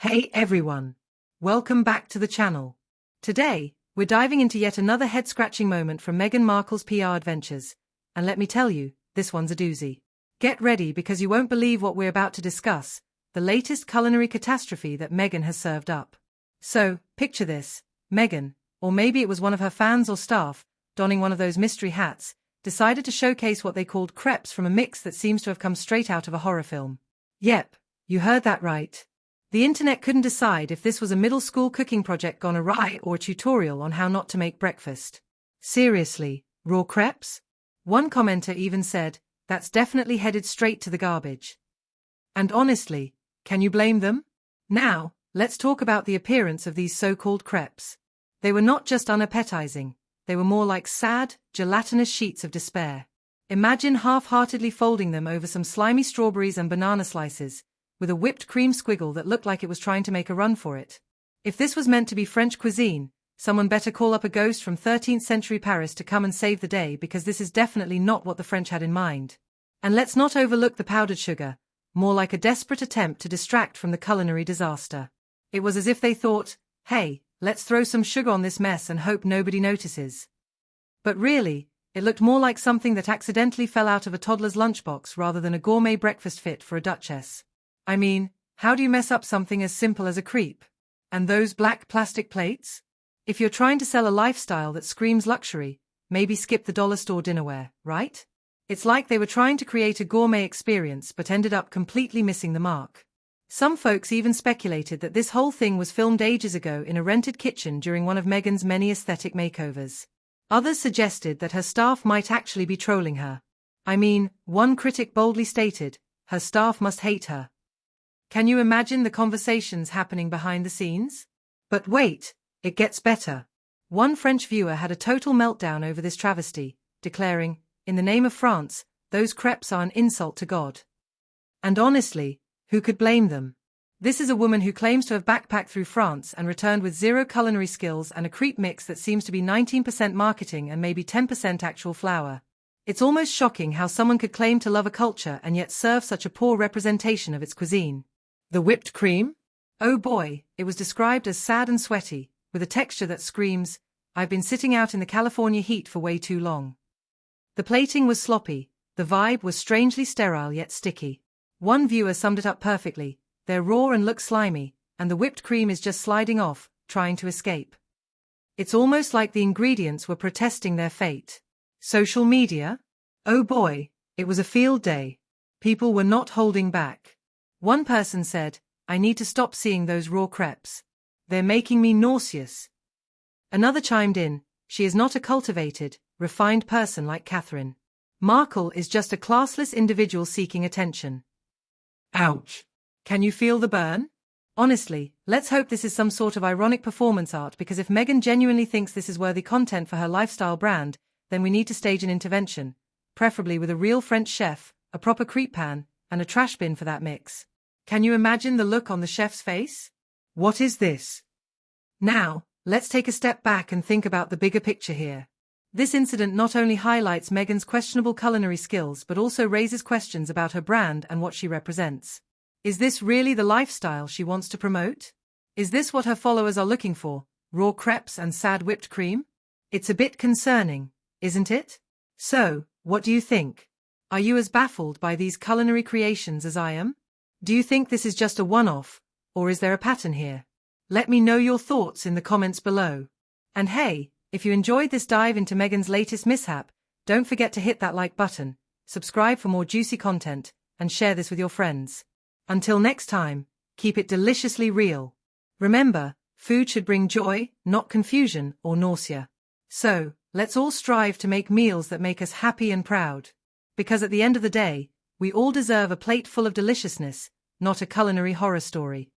Hey everyone! Welcome back to the channel. Today, we're diving into yet another head-scratching moment from Meghan Markle's PR adventures, and let me tell you, this one's a doozy. Get ready because you won't believe what we're about to discuss, the latest culinary catastrophe that Meghan has served up. So, picture this, Meghan, or maybe it was one of her fans or staff, donning one of those mystery hats, decided to showcase what they called crepes from a mix that seems to have come straight out of a horror film. Yep, you heard that right. The internet couldn't decide if this was a middle school cooking project gone awry or a tutorial on how not to make breakfast. Seriously, raw crepes? One commenter even said, that's definitely headed straight to the garbage. And honestly, can you blame them? Now, let's talk about the appearance of these so-called crepes. They were not just unappetizing, they were more like sad, gelatinous sheets of despair. Imagine half-heartedly folding them over some slimy strawberries and banana slices, with a whipped cream squiggle that looked like it was trying to make a run for it. If this was meant to be French cuisine, someone better call up a ghost from 13th century Paris to come and save the day because this is definitely not what the French had in mind. And let's not overlook the powdered sugar, more like a desperate attempt to distract from the culinary disaster. It was as if they thought, hey, let's throw some sugar on this mess and hope nobody notices. But really, it looked more like something that accidentally fell out of a toddler's lunchbox rather than a gourmet breakfast fit for a duchess. I mean, how do you mess up something as simple as a crepe? And those black plastic plates? If you're trying to sell a lifestyle that screams luxury, maybe skip the dollar store dinnerware, right? It's like they were trying to create a gourmet experience but ended up completely missing the mark. Some folks even speculated that this whole thing was filmed ages ago in a rented kitchen during one of Meghan's many aesthetic makeovers. Others suggested that her staff might actually be trolling her. I mean, one critic boldly stated, her staff must hate her. Can you imagine the conversations happening behind the scenes? But wait, it gets better. One French viewer had a total meltdown over this travesty, declaring, in the name of France, those crepes are an insult to God. And honestly, who could blame them? This is a woman who claims to have backpacked through France and returned with zero culinary skills and a crepe mix that seems to be 19% marketing and maybe 10% actual flour. It's almost shocking how someone could claim to love a culture and yet serve such a poor representation of its cuisine. The whipped cream? Oh boy, it was described as sad and sweaty, with a texture that screams, I've been sitting out in the California heat for way too long. The plating was sloppy, the vibe was strangely sterile yet sticky. One viewer summed it up perfectly, they're raw and look slimy, and the whipped cream is just sliding off, trying to escape. It's almost like the ingredients were protesting their fate. Social media? Oh boy, it was a field day. People were not holding back. One person said, I need to stop seeing those raw crepes. They're making me nauseous. Another chimed in, she is not a cultivated, refined person like Catherine. Markle is just a classless individual seeking attention. Ouch. Can you feel the burn? Honestly, let's hope this is some sort of ironic performance art because if Meghan genuinely thinks this is worthy content for her lifestyle brand, then we need to stage an intervention, preferably with a real French chef, a proper crepe pan, and a trash bin for that mix. Can you imagine the look on the chef's face? What is this? Now, let's take a step back and think about the bigger picture here. This incident not only highlights Meghan's questionable culinary skills but also raises questions about her brand and what she represents. Is this really the lifestyle she wants to promote? Is this what her followers are looking for, raw crepes and sad whipped cream? It's a bit concerning, isn't it? So, what do you think? Are you as baffled by these culinary creations as I am? Do you think this is just a one-off, or is there a pattern here? Let me know your thoughts in the comments below. And hey, if you enjoyed this dive into Meghan's latest mishap, don't forget to hit that like button, subscribe for more juicy content, and share this with your friends. Until next time, keep it deliciously real. Remember, food should bring joy, not confusion or nausea. So, let's all strive to make meals that make us happy and proud. Because at the end of the day, we all deserve a plate full of deliciousness, not a culinary horror story.